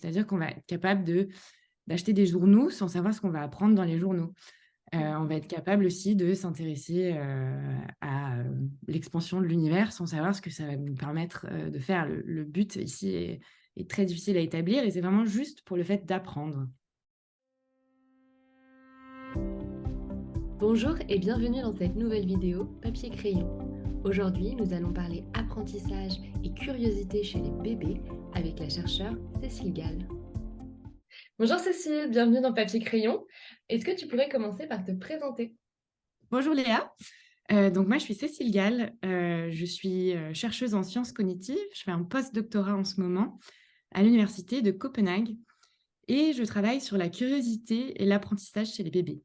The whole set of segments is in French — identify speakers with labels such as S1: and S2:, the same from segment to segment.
S1: C'est-à-dire qu'on va être capable d'acheter des journaux sans savoir ce qu'on va apprendre dans les journaux. On va être capable aussi de s'intéresser, à, l'expansion de l'univers sans savoir ce que ça va nous permettre, de faire. Le but ici est très difficile à établir et c'est vraiment juste pour le fait d'apprendre.
S2: Bonjour et bienvenue dans cette nouvelle vidéo Papier-Crayon. Aujourd'hui, nous allons parler apprentissage et curiosité chez les bébés avec la chercheure Cécile Gall. Bonjour Cécile, bienvenue dans Papier-Crayon. Est-ce que tu pourrais commencer par te présenter?
S1: Bonjour Léa, donc moi je suis Cécile Gall, je suis, chercheuse en sciences cognitives. Je fais un post-doctorat en ce moment à l'université de Copenhague et je travaille sur la curiosité et l'apprentissage chez les bébés.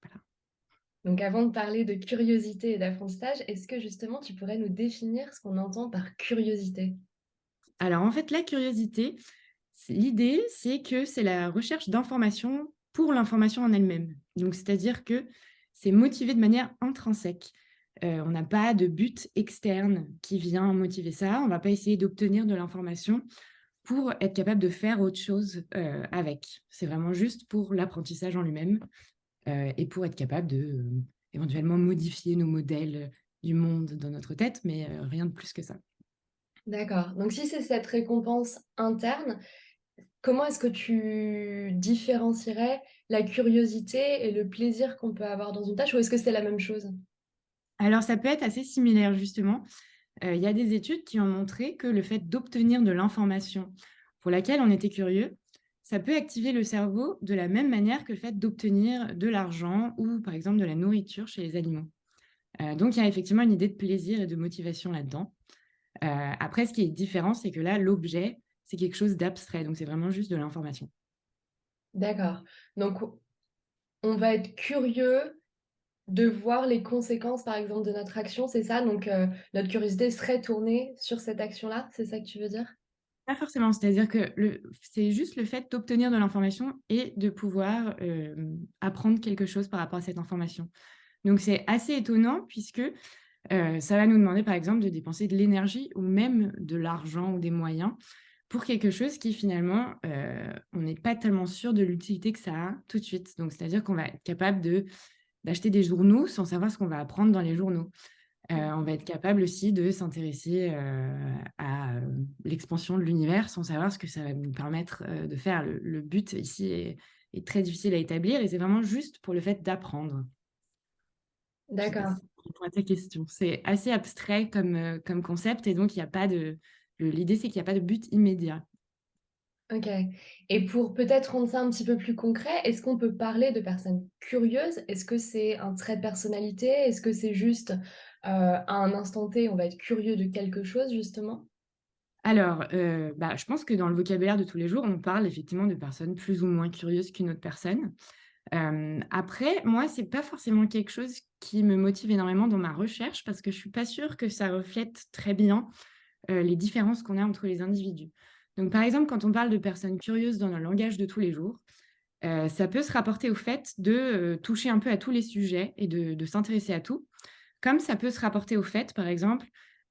S1: Voilà.
S2: Donc avant de parler de curiosité et d'apprentissage, est-ce que justement tu pourrais nous définir ce qu'on entend par curiosité?
S1: Alors en fait la curiosité, l'idée c'est que c'est la recherche d'informations pour l'information en elle-même. Donc c'est-à-dire que c'est motivé de manière intrinsèque. On n'a pas de but externe qui vient motiver ça. On ne va pas essayer d'obtenir de l'information pour être capable de faire autre chose, avec. C'est vraiment juste pour l'apprentissage en lui-même, et pour être capable de, éventuellement modifier nos modèles, du monde dans notre tête, mais, rien de plus que ça.
S2: D'accord. Donc si c'est cette récompense interne, comment est-ce que tu différencierais la curiosité et le plaisir qu'on peut avoir dans une tâche ou est-ce que c'est la même chose?
S1: Alors ça peut être assez similaire justement. Il y a des études qui ont montré que le fait d'obtenir de l'information pour laquelle on était curieux, ça peut activer le cerveau de la même manière que le fait d'obtenir de l'argent ou par exemple de la nourriture chez les animaux. Donc il y a effectivement une idée de plaisir et de motivation là-dedans. Après ce qui est différent, c'est que là, l'objet, c'est quelque chose d'abstrait, donc c'est vraiment juste de l'information.
S2: D'accord. Donc on va être curieux de voir les conséquences, par exemple, de notre action, c'est ça? Donc notre curiosité serait tournée sur cette action-là, c'est ça que tu veux dire?
S1: Pas forcément, c'est-à-dire que c'est juste le fait d'obtenir de l'information et de pouvoir, apprendre quelque chose par rapport à cette information. Donc c'est assez étonnant puisque, ça va nous demander par exemple de dépenser de l'énergie ou même de l'argent ou des moyens pour quelque chose qui finalement, on n'est pas tellement sûr de l'utilité que ça a tout de suite. Donc c'est-à-dire qu'on va être capable d'acheter des journaux sans savoir ce qu'on va apprendre dans les journaux. On va être capable aussi de s'intéresser, à, l'expansion de l'univers sans savoir ce que ça va nous permettre, de faire. Le but ici est très difficile à établir et c'est vraiment juste pour le fait d'apprendre. Je ne sais pas
S2: D'accord.
S1: si ça répond à ta question. C'est assez abstrait comme concept et donc il y a pas de l'idée c'est qu'il y a pas de but immédiat.
S2: OK. Et pour peut-être rendre ça un petit peu plus concret, est-ce qu'on peut parler de personnes curieuses? Est-ce que c'est un trait de personnalité? Est-ce que c'est juste, à un instant T, on va être curieux de quelque chose justement?
S1: Alors, bah, je pense que dans le vocabulaire de tous les jours, on parle effectivement de personnes plus ou moins curieuses qu'une autre personne. Après, moi, c'est pas forcément quelque chose qui me motive énormément dans ma recherche parce que je suis pas sûre que ça reflète très bien, les différences qu'on a entre les individus. Donc, par exemple, quand on parle de personnes curieuses dans le langage de tous les jours, ça peut se rapporter au fait de, toucher un peu à tous les sujets et de s'intéresser à tout. Comme ça peut se rapporter au fait, par exemple,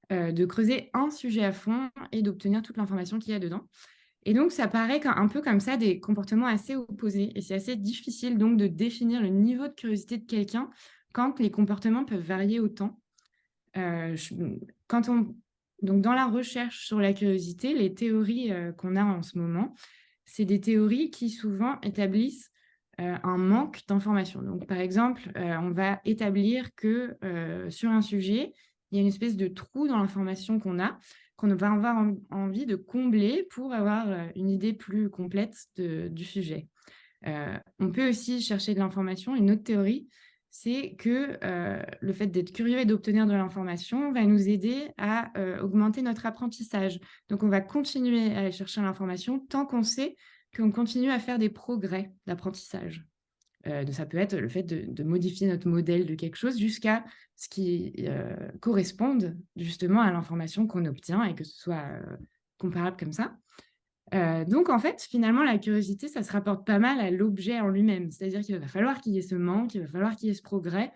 S1: de creuser un sujet à fond et d'obtenir toute l'information qu'il y a dedans. Et donc ça paraît un peu comme ça des comportements assez opposés et c'est assez difficile donc de définir le niveau de curiosité de quelqu'un quand les comportements peuvent varier autant. Je quand on donc dans la recherche sur la curiosité, les théories, qu'on a en ce moment, c'est des théories qui souvent établissent, un manque d'informations. Donc par exemple, on va établir que, sur un sujet, il y a une espèce de trou dans l'information qu'on va avoir envie de combler pour avoir, une idée plus complète du sujet. On peut aussi chercher de l'information. Une autre théorie, c'est que, le fait d'être curieux et d'obtenir de l'information va nous aider à, augmenter notre apprentissage. Donc on va continuer à aller chercher l'information tant qu'on sait qu'on continue à faire des progrès d'apprentissage. Ça peut être le fait de modifier notre modèle de quelque chose jusqu'à ce qui, corresponde justement à l'information qu'on obtient et que ce soit, comparable comme ça. Donc en fait, finalement, la curiosité, ça se rapporte pas mal à l'objet en lui-même. C'est-à-dire qu'il va falloir qu'il y ait ce manque, il va falloir qu'il y ait ce progrès.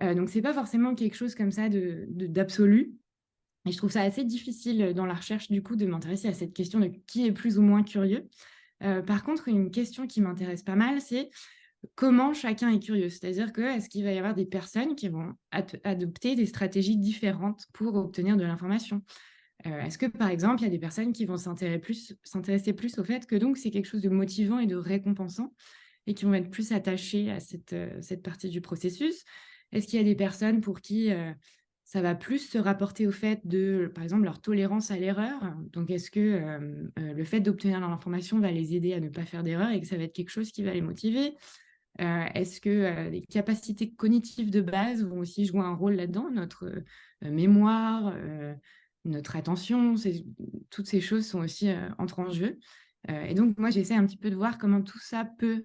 S1: Donc c'est pas forcément quelque chose comme ça d'absolu et je trouve ça assez difficile, dans la recherche, du coup, de m'intéresser à cette question de qui est plus ou moins curieux. Par contre, une question qui m'intéresse pas mal, c'est comment chacun est curieux. C'est-à-dire que, est-ce qu'il va y avoir des personnes qui vont adopter des stratégies différentes pour obtenir de l'information? Est-ce que, par exemple, il y a des personnes qui vont s'intéresser plus au fait que donc c'est quelque chose de motivant et de récompensant et qui vont être plus attachées à cette partie du processus? Est-ce qu'il y a des personnes pour qui, ça va plus se rapporter au fait de, par exemple, leur tolérance à l'erreur? Donc est-ce que, le fait d'obtenir l'information va les aider à ne pas faire d'erreur et que ça va être quelque chose qui va les motiver? Est-ce que, les capacités cognitives de base vont aussi jouer un rôle là-dedans? Notre, mémoire, notre attention, toutes ces choses sont aussi, entrent en jeu. Et donc moi, j'essaie un petit peu de voir comment tout ça peut,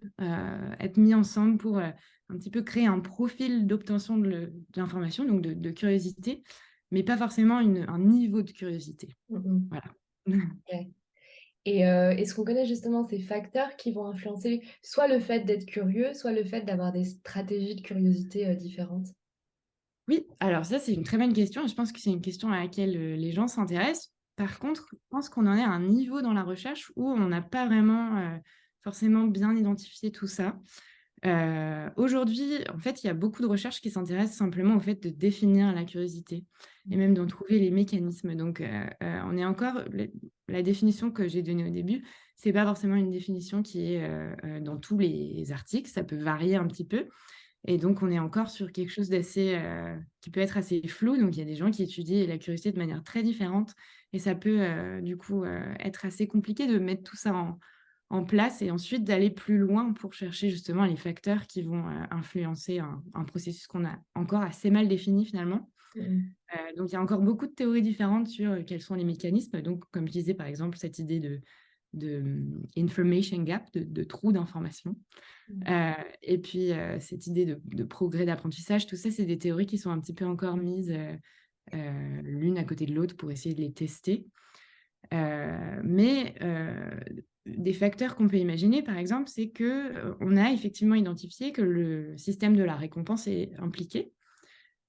S1: être mis ensemble pour, un petit peu créer un profil d'obtention de l'information, donc de curiosité, mais pas forcément un niveau de curiosité.
S2: Mmh.
S1: Voilà.
S2: OK. Et est-ce qu'on connaît justement ces facteurs qui vont influencer soit le fait d'être curieux, soit le fait d'avoir des stratégies de curiosité, différentes?
S1: Oui, alors ça, c'est une très bonne question et je pense que c'est une question à laquelle, les gens s'intéressent. Par contre, je pense qu'on en est à un niveau dans la recherche où on n'a pas vraiment, forcément bien identifié tout ça. Aujourd'hui, en fait, il y a beaucoup de recherches qui s'intéressent simplement au fait de définir la curiosité et même d'en trouver les mécanismes. Donc, on est encore la définition que j'ai donnée au début, c'est pas forcément une définition qui est, dans tous les articles, ça peut varier un petit peu. Et donc, on est encore sur quelque chose d'assez, qui peut être assez flou. Donc, il y a des gens qui étudient la curiosité de manière très différente et ça peut, du coup, être assez compliqué de mettre tout ça en place et ensuite d'aller plus loin pour chercher justement les facteurs qui vont, influencer un processus qu'on a encore assez mal défini finalement.
S2: Mmh.
S1: Donc il y a encore beaucoup de théories différentes sur, quels sont les mécanismes. Donc comme je disais, par exemple, cette idée information gap, de trou d'information.
S2: Mmh.
S1: Et puis, cette idée de progrès d'apprentissage, tout ça, c'est des théories qui sont un petit peu encore mises, l'une à côté de l'autre pour essayer de les tester. Mais, des facteurs qu'on peut imaginer, par exemple, c'est que, on a effectivement identifié que le système de la récompense est impliqué,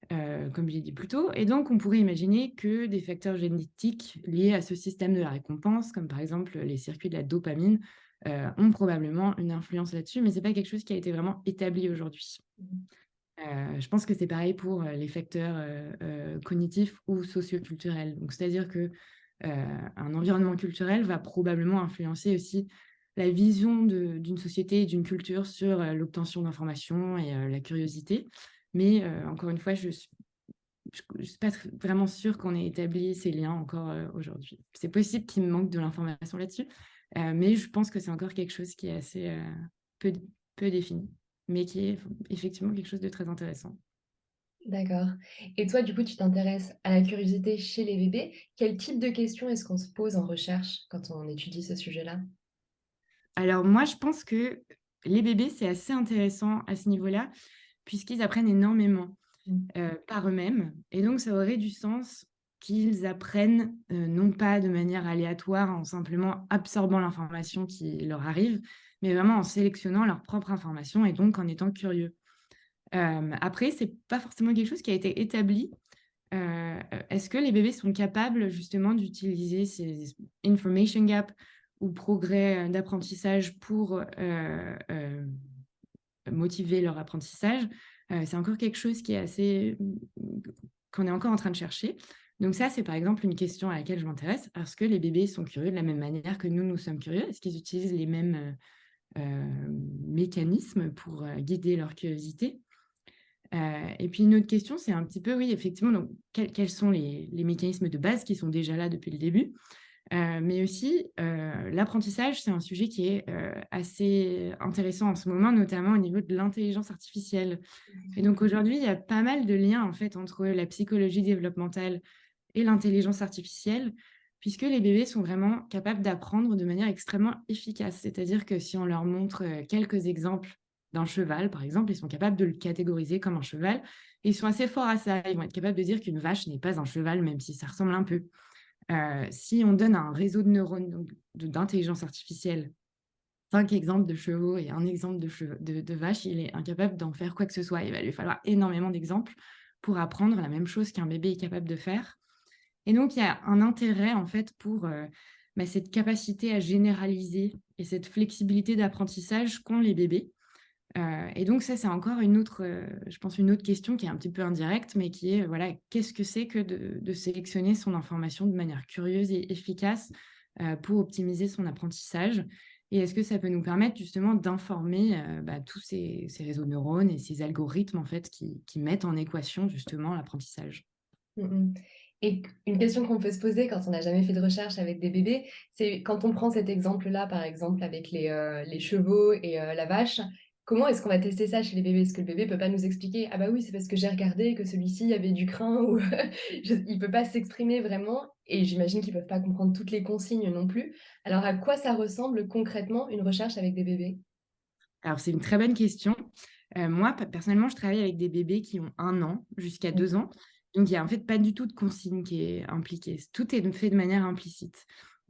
S1: comme j'ai dit plus tôt et donc on pourrait imaginer que des facteurs génétiques liés à ce système de la récompense, comme par exemple les circuits de la dopamine, ont probablement une influence là-dessus, mais c'est pas quelque chose qui a été vraiment établi aujourd'hui.
S2: Mmh.
S1: Je pense que c'est pareil pour, les facteurs, cognitifs ou socioculturels. Donc c'est-à-dire que, un environnement culturel va probablement influencer aussi la vision d'une société et d'une culture sur, l'obtention d'informations et la curiosité. Mais, encore une fois, je suis pas vraiment sûre qu'on ait établi ces liens encore, aujourd'hui. C'est possible qu'il me manque de l'information là-dessus, mais je pense que c'est encore quelque chose qui est assez, peu peu défini, mais qui est effectivement quelque chose de très intéressant.
S2: D'accord. Et toi, du coup, tu t'intéresses à la curiosité chez les bébés. Quel type de questions est-ce qu'on se pose en recherche quand on étudie ce sujet-là?
S1: Alors moi, je pense que les bébés, c'est assez intéressant à ce niveau-là, puisqu'ils apprennent énormément.
S2: Mmh.
S1: Par eux-mêmes et donc ça aurait du sens qu'ils apprennent, non pas de manière aléatoire en simplement absorbant l'information qui leur arrive, mais vraiment en sélectionnant leur propre information et donc en étant curieux. Après c'est pas forcément quelque chose qui a été établi. Est-ce que les bébés sont capables justement d'utiliser ces information gap ou progrès, d'apprentissage pour, motiver leur apprentissage? C'est encore quelque chose qui est assez, qu'on est encore en train de chercher. Donc ça, c'est par exemple une question à laquelle je m'intéresse. Est-ce que les bébés sont curieux de la même manière que nous, nous sommes curieux? Est-ce qu'ils utilisent les mêmes, mécanismes pour, guider leur curiosité? Et puis une autre question, c'est un petit peu, oui, effectivement, donc quels sont les mécanismes de base qui sont déjà là depuis le début? Mais aussi, l'apprentissage, c'est un sujet qui est, assez intéressant en ce moment, notamment au niveau de l'intelligence artificielle. Et donc aujourd'hui, il y a pas mal de liens, en fait, entre la psychologie développementale et l'intelligence artificielle, puisque les bébés sont vraiment capables d'apprendre de manière extrêmement efficace. C'est-à-dire que si on leur montre, quelques exemples d'un cheval, par exemple, ils sont capables de le catégoriser comme un cheval et ils sont assez forts à ça. Ils vont être capables de dire qu'une vache n'est pas un cheval, même si ça ressemble un peu. Si on donne à un réseau de neurones, donc d'intelligence artificielle, 5 exemples de chevaux et un exemple de vache, il est incapable d'en faire quoi que ce soit. Il va lui falloir énormément d'exemples pour apprendre la même chose qu'un bébé est capable de faire. Et donc il y a un intérêt en fait pour, cette capacité à généraliser et cette flexibilité d'apprentissage qu'ont les bébés. Et donc ça, c'est encore une autre, je pense une autre question qui est un petit peu indirecte, mais qui est, voilà, qu'est-ce que c'est que de sélectionner son information de manière curieuse et efficace, pour optimiser son apprentissage? Et est-ce que ça peut nous permettre justement d'informer, tous ces réseaux de neurones et ces algorithmes, en fait, qui mettent en équation justement l'apprentissage?
S2: Mmh mh. Et une question qu'on peut se poser quand on n'a jamais fait de recherche avec des bébés, c'est quand on prend cet exemple-là, par exemple avec les chevaux et la vache, comment est-ce qu'on va tester ça chez les bébés? Est-ce que le bébé peut pas nous expliquer: «Ah bah oui, c'est parce que j'ai regardé que celui-ci avait du crin» ou il peut pas s'exprimer vraiment et j'imagine qu'ils peuvent pas comprendre toutes les consignes non plus. Alors à quoi ça ressemble concrètement une recherche avec des bébés?
S1: Alors c'est une très bonne question. Moi, personnellement, je travaille avec des bébés qui ont 1 an jusqu'à
S2: Mmh.
S1: 2 ans. Donc il y a en fait pas du tout de consigne qui est impliquée. Tout est fait de manière implicite.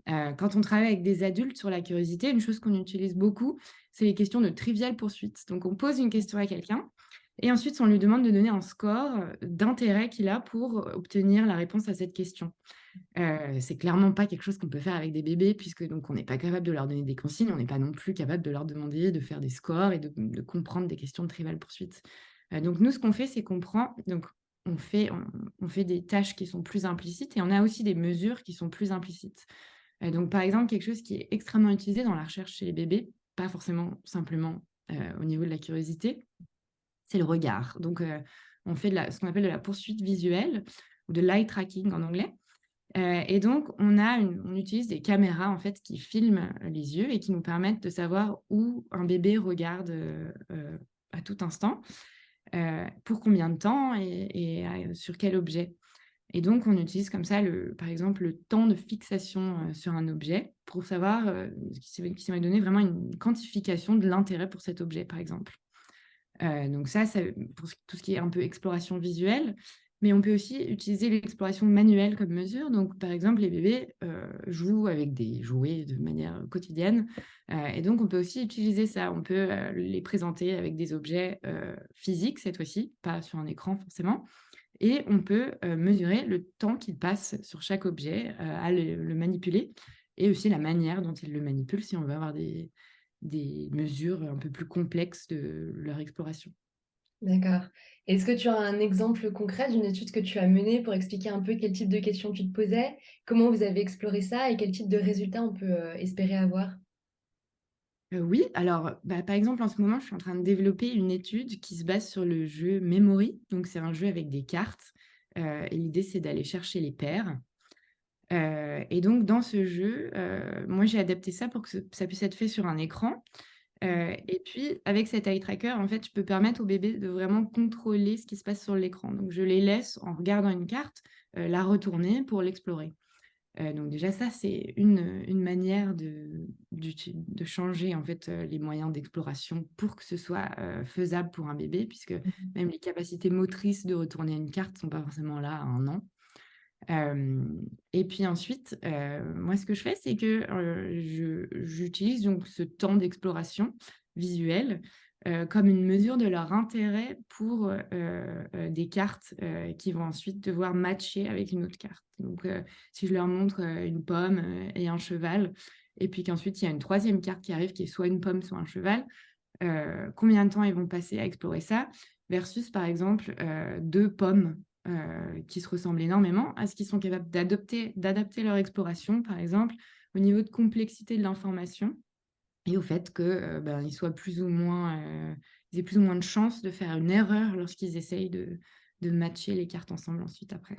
S1: Quand on travaille avec des adultes sur la curiosité, une chose qu'on utilise beaucoup, c'est les questions de trivial poursuite. Donc on pose une question à quelqu'un et ensuite on lui demande de donner un score, d'intérêt qu'il a pour obtenir la réponse à cette question. C'est clairement pas quelque chose qu'on peut faire avec des bébés puisque donc on n'est pas capable de leur donner des consignes, on n'est pas non plus capable de leur demander de faire des scores et de comprendre des questions de trivial poursuite. Donc nous, ce qu'on fait, c'est qu'on prend donc on fait des tâches qui sont plus implicites et on a aussi des mesures qui sont plus implicites. Donc par exemple, quelque chose qui est extrêmement utilisé dans la recherche chez les bébés, pas forcément simplement, au niveau de la curiosité, c'est le regard. Donc on fait ce qu'on appelle de la poursuite visuelle ou de l'eye tracking en anglais. Et donc on utilise des caméras en fait qui filment les yeux et qui nous permettent de savoir où un bébé regarde, à tout instant, pour combien de temps sur quel objet. Et donc on utilise comme ça par exemple, le temps de fixation, sur un objet pour savoir, qui va donner vraiment une quantification de l'intérêt pour cet objet, par exemple. Donc ça pour tout ce qui est un peu exploration visuelle, mais on peut aussi utiliser l'exploration manuelle comme mesure. Donc par exemple, les bébés, jouent avec des jouets de manière quotidienne, et donc on peut aussi utiliser ça. On peut, les présenter avec des objets, physiques cette fois-ci, pas sur un écran forcément et on peut, mesurer le temps qu'ils passent sur chaque objet, à le manipuler et aussi la manière dont ils le manipulent si on veut avoir des mesures un peu plus complexes de leur exploration.
S2: D'accord. Est-ce que tu as un exemple concret d'une étude que tu as menée pour expliquer un peu quel type de questions tu te posais? Comment vous avez exploré ça et quel type de résultats on peut, espérer avoir?
S1: Oui, alors, par exemple, en ce moment, je suis en train de développer une étude qui se base sur le jeu Memory. Donc c'est un jeu avec des cartes, et l'idée, c'est d'aller chercher les paires. Et donc dans ce jeu, moi, j'ai adapté ça pour que ça puisse être fait sur un écran. Et puis avec cet eye tracker, en fait, je peux permettre au bébé de vraiment contrôler ce qui se passe sur l'écran. Donc je les laisse, en regardant une carte, la retourner pour l'explorer. Donc déjà ça, c'est une manière de changer, en fait, les moyens d'exploration pour que ce soit, faisable pour un bébé puisque
S2: Mmh.
S1: même les capacités motrices de retourner une carte ne sont pas forcément là à 1 an. Et puis ensuite, moi ce que je fais, c'est que, j'utilise donc ce temps d'exploration visuelle, comme une mesure de leur intérêt pour, des cartes, qui vont ensuite devoir matcher avec une autre carte. Donc, si je leur montre, une pomme, et un cheval et puis qu'ensuite il y a une troisième carte qui arrive qui est soit une pomme, soit un cheval, combien de temps ils vont passer à explorer ça versus par exemple, 2 pommes, qui se ressemblent énormément. Est-ce qu'ils sont capables d'adapter leur exploration, par exemple, au niveau de complexité de l'information et au fait que, ils soient plus ou moins, ils aient plus ou moins de chances de faire une erreur lorsqu'ils essayent de matcher les cartes ensemble ensuite après.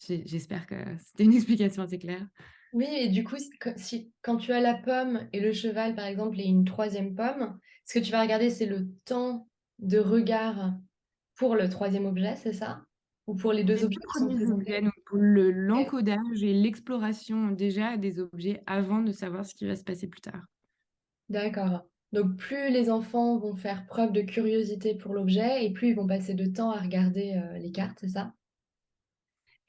S1: J'espère que c'était une explication assez claire.
S2: Oui et du coup, si quand tu as la pomme et le cheval, par exemple, et une troisième pomme, ce que tu vas regarder, c'est le temps de regard pour le troisième objet, c'est ça? Ou pour les
S1: Pour les
S2: 2
S1: 2
S2: objets qui sont
S1: premiers
S2: présentés?
S1: objets, donc pour
S2: OK.
S1: l'encodage et l'exploration déjà des objets avant de savoir ce qui va se passer plus tard.
S2: D'accord. Donc plus les enfants vont faire preuve de curiosité pour l'objet et plus ils vont passer de temps à regarder, les cartes, c'est ça?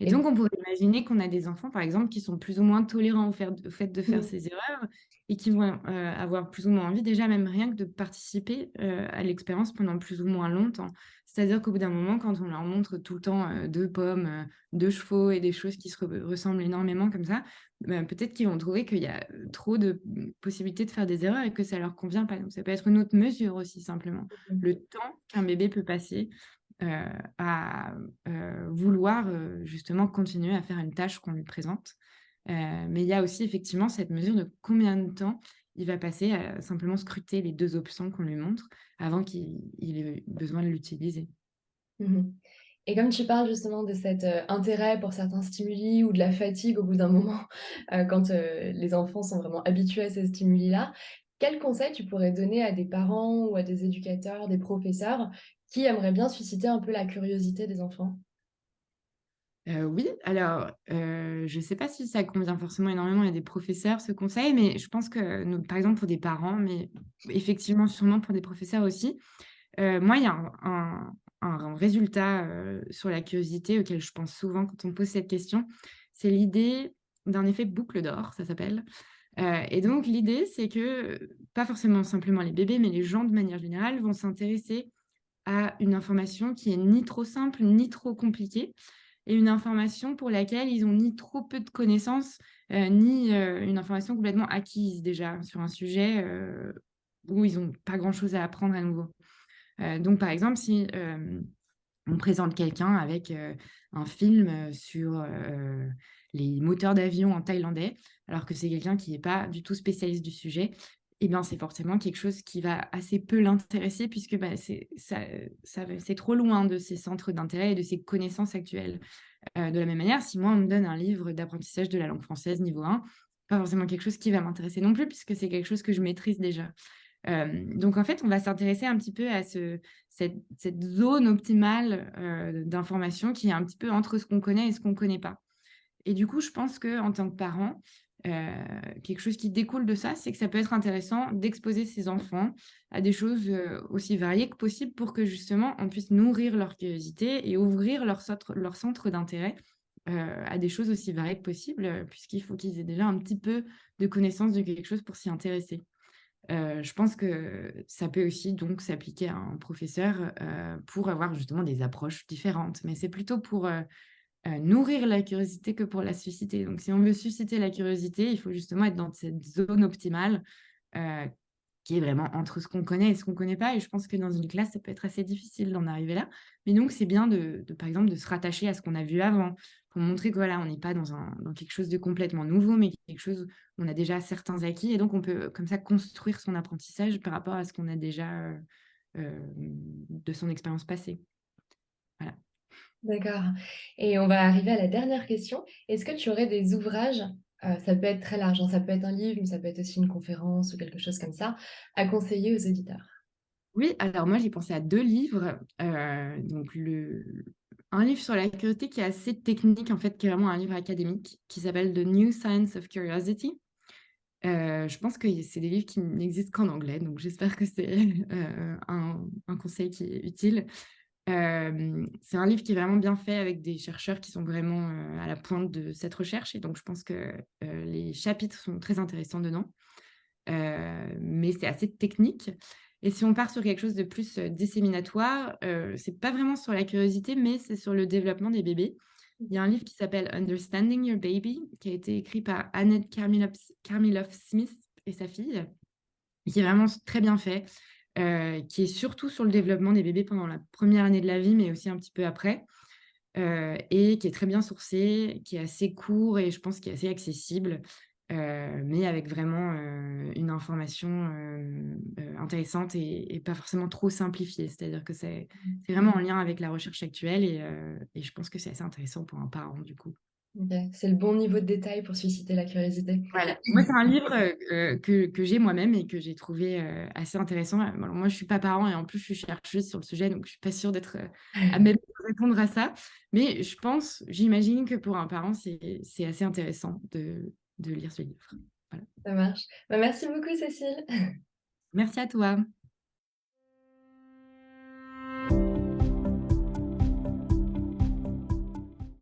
S1: Et
S2: Et
S1: donc on pourrait imaginer qu'on a des enfants, par exemple, qui sont plus ou moins tolérants au fait de faire
S2: mmh,
S1: ces erreurs et qui vont, avoir plus ou moins envie, déjà même rien que de participer, à l'expérience pendant plus ou moins longtemps. C'est-à-dire qu'au bout d'un moment, quand on leur montre tout le temps, 2 pommes, 2 chevaux et des choses qui se ressemblent énormément comme ça, peut-être qu'ils vont trouver qu'il y a, trop de, possibilités de faire des erreurs et que ça leur convient pas. Donc ça peut être une autre mesure aussi simplement.
S2: Mmh.
S1: Le temps qu'un bébé peut passer, heu, à, vouloir, justement continuer à faire une tâche qu'on lui présente. Mais il y a aussi effectivement cette mesure de combien de temps il va passer à simplement scruter les 2 options qu'on lui montre avant qu'il ait besoin de l'utiliser.
S2: Mmh. Et comme tu parles justement de cet, intérêt pour certains stimuli ou de la fatigue au bout d'un moment, quand, les enfants sont vraiment habitués à ces stimuli-là, quels conseils tu pourrais donner à des parents ou à des éducateurs, des professeurs qui aimeraient bien susciter un peu la curiosité des enfants?
S1: Oui, alors, je ne sais pas si ça convient forcément énormément à des professeurs, ce conseil, mais je pense que nous par exemple pour des parents, mais effectivement sûrement pour des professeurs aussi. Moi, il y a un résultat, sur la curiosité auquel je pense souvent quand on me pose cette question. C'est l'idée d'un effet boucle d'or, ça s'appelle. Et donc l'idée, c'est que, pas forcément simplement les bébés, mais les gens de manière générale vont s'intéresser à une information qui est ni trop simple, ni trop compliquée et une information pour laquelle ils ont ni trop peu de connaissances, ni, une information complètement acquise déjà sur un sujet, où ils ont pas grand chose à apprendre à nouveau. Donc par exemple, si, on présente quelqu'un avec, un film, sur, les moteurs d'avion en thaïlandais, alors que c'est quelqu'un qui n'est pas du tout spécialiste du sujet, et bien, c'est forcément quelque chose qui va assez peu l'intéresser puisque, bah, c'est trop loin de ses centres d'intérêt et de ses connaissances actuelles. De la même manière, si moi, on me donne un livre d'apprentissage de la langue française niveau 1, pas forcément quelque chose qui va m'intéresser non plus puisque c'est quelque chose que je maîtrise déjà. Donc en fait, on va s'intéresser un petit peu à cette zone optimale, d'information qui est un petit peu entre ce qu'on connaît et ce qu'on ne connaît pas. Et du coup, je pense qu'en tant que parent, heu, quelque chose qui découle de ça, c'est que ça peut être intéressant d'exposer ses enfants à des choses, aussi variées que possible pour que justement on puisse nourrir leur curiosité et ouvrir leur centre d'intérêt, à des choses aussi variées que possible, puisqu'il faut qu'ils aient déjà un petit peu de connaissance de quelque chose pour s'y intéresser. Je pense que ça peut aussi donc s'appliquer à un professeur, pour avoir justement des approches différentes. Mais c'est plutôt pour, nourrir la curiosité que pour la susciter. Donc si on veut susciter la curiosité, il faut justement être dans cette zone optimale, heu, qui est vraiment entre ce qu'on connaît et ce qu'on ne connaît pas et je pense que dans une classe, ça peut être assez difficile d'en arriver là. Mais donc c'est bien par exemple, de se rattacher à ce qu'on a vu avant, pour montrer que voilà, on n'est pas dans quelque chose de complètement nouveau, mais quelque chose où on a déjà certains acquis et donc on peut comme ça construire son apprentissage par rapport à ce qu'on a déjà, de son expérience passée. Voilà.
S2: D'accord, et on va arriver à la dernière question. Est-ce que tu aurais des ouvrages, ça peut être très large, hein, ça peut être un livre, mais ça peut être aussi une conférence ou quelque chose comme ça, à conseiller aux éditeurs?
S1: Oui, alors moi j'ai pensé à 2 livres, donc le un livre sur la curiosité qui est assez technique en fait, qui est vraiment un livre académique, qui s'appelle The New Science of Curiosity. Je pense que c'est des livres qui n'existent qu'en anglais, donc j'espère que c'est, un conseil qui est utile. C'est un livre qui est vraiment bien fait avec des chercheurs qui sont vraiment, à la pointe de cette recherche et donc je pense que, les chapitres sont très intéressants dedans. Mais c'est assez technique et si on part sur quelque chose de plus, disséminatoire, c'est pas vraiment sur la curiosité, mais c'est sur le développement des bébés. Il y a un livre qui s'appelle Understanding Your Baby, qui a été écrit par Annette Karmiloff-Smith et sa fille, et qui est vraiment très bien fait, qui est surtout sur le développement des bébés pendant la première année de la vie, mais aussi un petit peu après, et qui est très bien sourcé, qui est assez court et je pense qui est assez accessible, mais avec vraiment, une information, intéressante et pas forcément trop simplifiée. C'est-à-dire que c'est vraiment en lien avec la recherche actuelle et je pense que c'est assez intéressant pour un parent, du coup.
S2: OK, c'est le bon niveau de détail pour susciter la curiosité.
S1: Voilà. Moi, c'est un livre, que j'ai moi-même et que j'ai trouvé, assez intéressant. Alors moi, je suis pas parent et en plus, je suis chercheuse sur le sujet, donc je suis pas sûre d'être, à même de répondre à ça. Mais je pense, j'imagine que pour un parent, c'est assez intéressant de lire ce livre. Voilà.
S2: Ça marche. Bah, merci beaucoup Cécile.
S1: Merci à toi.